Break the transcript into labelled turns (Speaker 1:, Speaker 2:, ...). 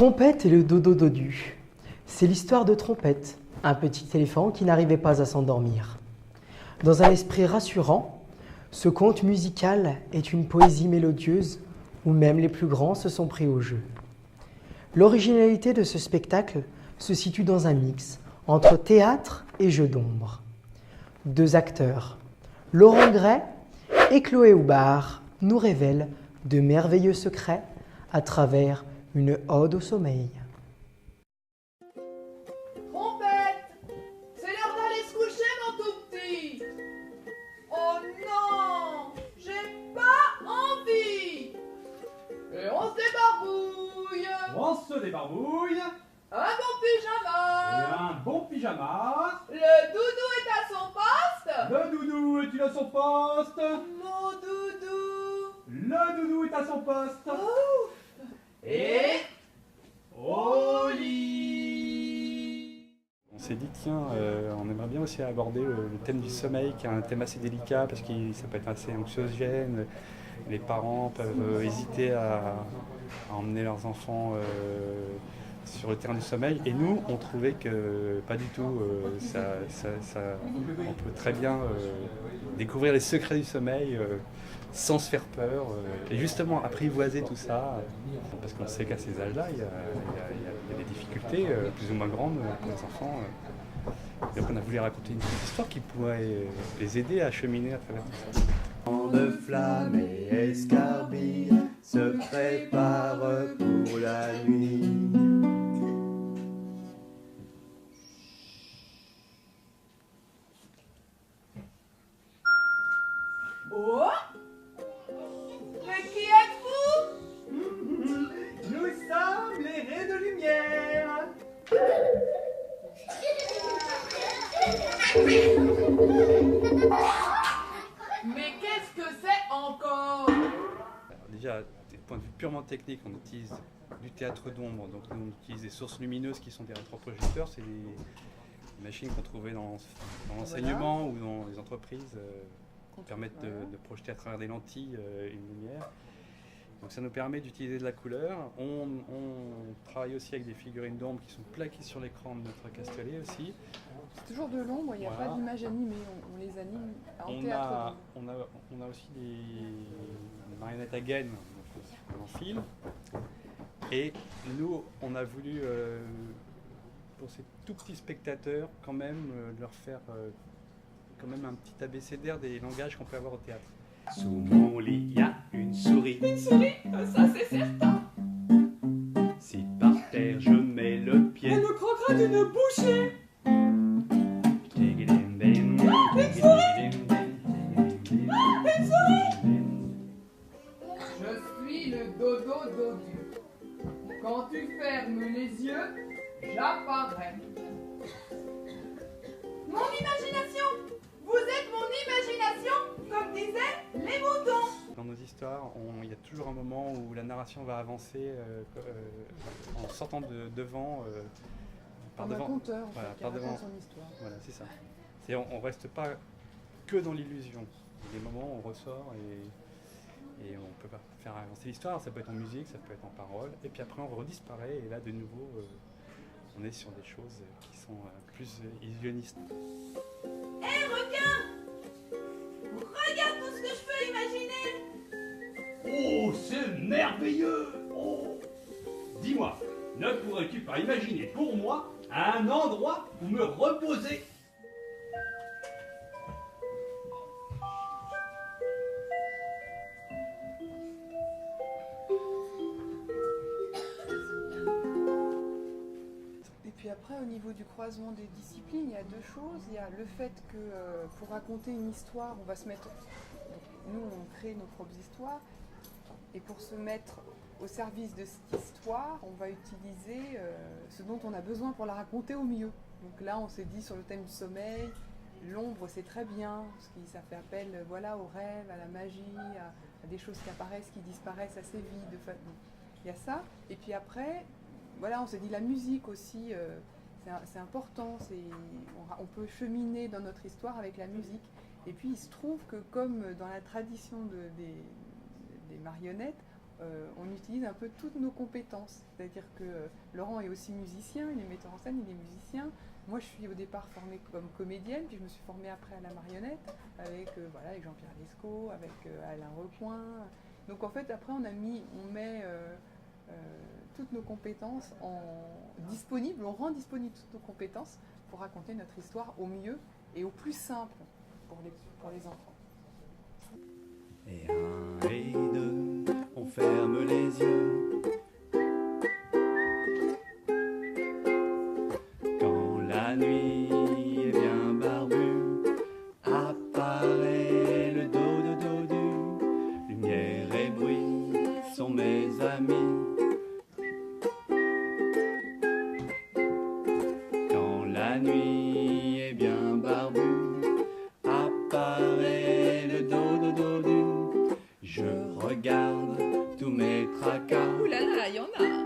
Speaker 1: Trompette et le dodo dodu. C'est l'histoire de Trompette, un petit éléphant qui n'arrivait pas à s'endormir. Dans un esprit rassurant, ce conte musical est une poésie mélodieuse où même les plus grands se sont pris au jeu. L'originalité de ce spectacle se situe dans un mix entre théâtre et jeu d'ombre. Deux acteurs, Laurent Gray et Chloé Houbard, nous révèlent de merveilleux secrets à travers une ode au sommeil.
Speaker 2: Trompette, c'est l'heure d'aller se coucher, mon tout petit. Oh non, j'ai pas envie. Et on se débarbouille.
Speaker 3: On se débarbouille.
Speaker 2: Un bon pyjama.
Speaker 3: Et un bon pyjama.
Speaker 2: Le doudou est à son poste.
Speaker 3: Le doudou est-il à son poste?
Speaker 2: Mon doudou.
Speaker 3: Le doudou est à son poste.
Speaker 2: Ouf. Et
Speaker 3: au lit.
Speaker 4: On s'est dit, tiens, on aimerait bien aussi aborder le thème du sommeil, qui est un thème assez délicat, parce que ça peut être assez anxiogène. Les parents peuvent hésiter à emmener leurs enfants sur le terrain du sommeil. Et nous, on trouvait que pas du tout. On peut très bien découvrir les secrets du sommeil sans se faire peur. Et justement, apprivoiser tout ça, parce qu'on sait qu'à ces âges-là, il y a des difficultés plus ou moins grandes pour les enfants. Et donc on a voulu raconter une petite histoire qui pourrait les aider à cheminer à travers tout ça.
Speaker 5: De flammes et escarbilles se prépare pour la nuit.
Speaker 2: oh. Mais qui êtes-vous?
Speaker 3: Nous sommes les raies de lumière.
Speaker 2: Mais qu'est-ce que c'est encore?
Speaker 4: Alors déjà, du point de vue purement technique, on utilise du théâtre d'ombre. Donc nous, on utilise des sources lumineuses qui sont des rétroprojecteurs. C'est des machines qu'on trouvait dans l'enseignement ou dans les entreprises qui permettent de projeter à travers des lentilles une lumière. Donc ça nous permet d'utiliser de la couleur. On travaille aussi avec des figurines d'ombre qui sont plaquées sur l'écran de notre Castellet aussi.
Speaker 6: C'est toujours de l'ombre, il n'y a
Speaker 4: Voilà.
Speaker 6: pas d'image animée, on les anime en
Speaker 4: On
Speaker 6: théâtre.
Speaker 4: a aussi des marionnettes à gaines en fil. Et nous, on a voulu, pour ces tout petits spectateurs, quand même leur faire quand même un petit abécédaire des langages qu'on peut avoir au théâtre.
Speaker 5: Sous mon lit, y a une souris.
Speaker 2: Une souris, ça c'est certain.
Speaker 5: Si par terre je mets le pied,
Speaker 2: Elle me croquera d'une bouchée. Je suis le dodo dodu. Quand tu fermes les yeux, j'apparais. Mon imagination! Vous êtes mon imagination, comme disaient les moutons!
Speaker 4: Dans nos histoires, il y a toujours un moment où la narration va avancer en sortant devant. Par
Speaker 6: Comme un
Speaker 4: devant.
Speaker 6: conteur, en
Speaker 4: Voilà,
Speaker 6: fait, qui
Speaker 4: par
Speaker 6: raconte
Speaker 4: devant.
Speaker 6: son histoire.
Speaker 4: Voilà, c'est ça. On reste pas que dans l'illusion. Il y a des moments où on ressort et on peut pas faire avancer l'histoire. Ça peut être en musique, ça peut être en parole. Et puis après, on redisparaît et là, de nouveau, on est sur des choses qui sont plus illusionnistes.
Speaker 2: Hé requin! Regarde tout ce que je peux imaginer!
Speaker 3: Oh, c'est merveilleux. Oh. Dis-moi, ne pourrais-tu pas imaginer pour moi un endroit où me reposer?
Speaker 6: Et puis après, au niveau du croisement des disciplines, il y a deux choses. Il y a le fait que pour raconter une histoire, on va se mettre... Nous, on crée nos propres histoires. Et pour se mettre au service de cette histoire, on va utiliser ce dont on a besoin pour la raconter au mieux. Donc là, on s'est dit sur le thème du sommeil, l'ombre, c'est très bien, parce que ça fait appel voilà, aux rêves, à la magie, à des choses qui apparaissent, qui disparaissent assez vite. Donc, il y a ça. Et puis après, voilà, on s'est dit la musique aussi, c'est important. On peut cheminer dans notre histoire avec la musique. Et puis il se trouve que comme dans la tradition des marionnettes, on utilise un peu toutes nos compétences. C'est-à-dire que Laurent est aussi musicien, il est metteur en scène, il est musicien. Moi, je suis au départ formée comme comédienne, puis je me suis formée après à la marionnette, avec Jean-Pierre Lescaut, avec Alain Recoin. Donc en fait, après, on met toutes nos compétences disponibles, on rend disponibles toutes nos compétences pour raconter notre histoire au mieux et au plus simple pour les enfants.
Speaker 5: Et un et deux, on ferme les yeux. Quand la nuit est bien barbue, apparaît le dodu. Lumière et bruit sont mes amis. Quand la nuit est bien barbue, apparaît le dodu. Je regarde tous mes tracas.
Speaker 2: Ouh là là, il y en a.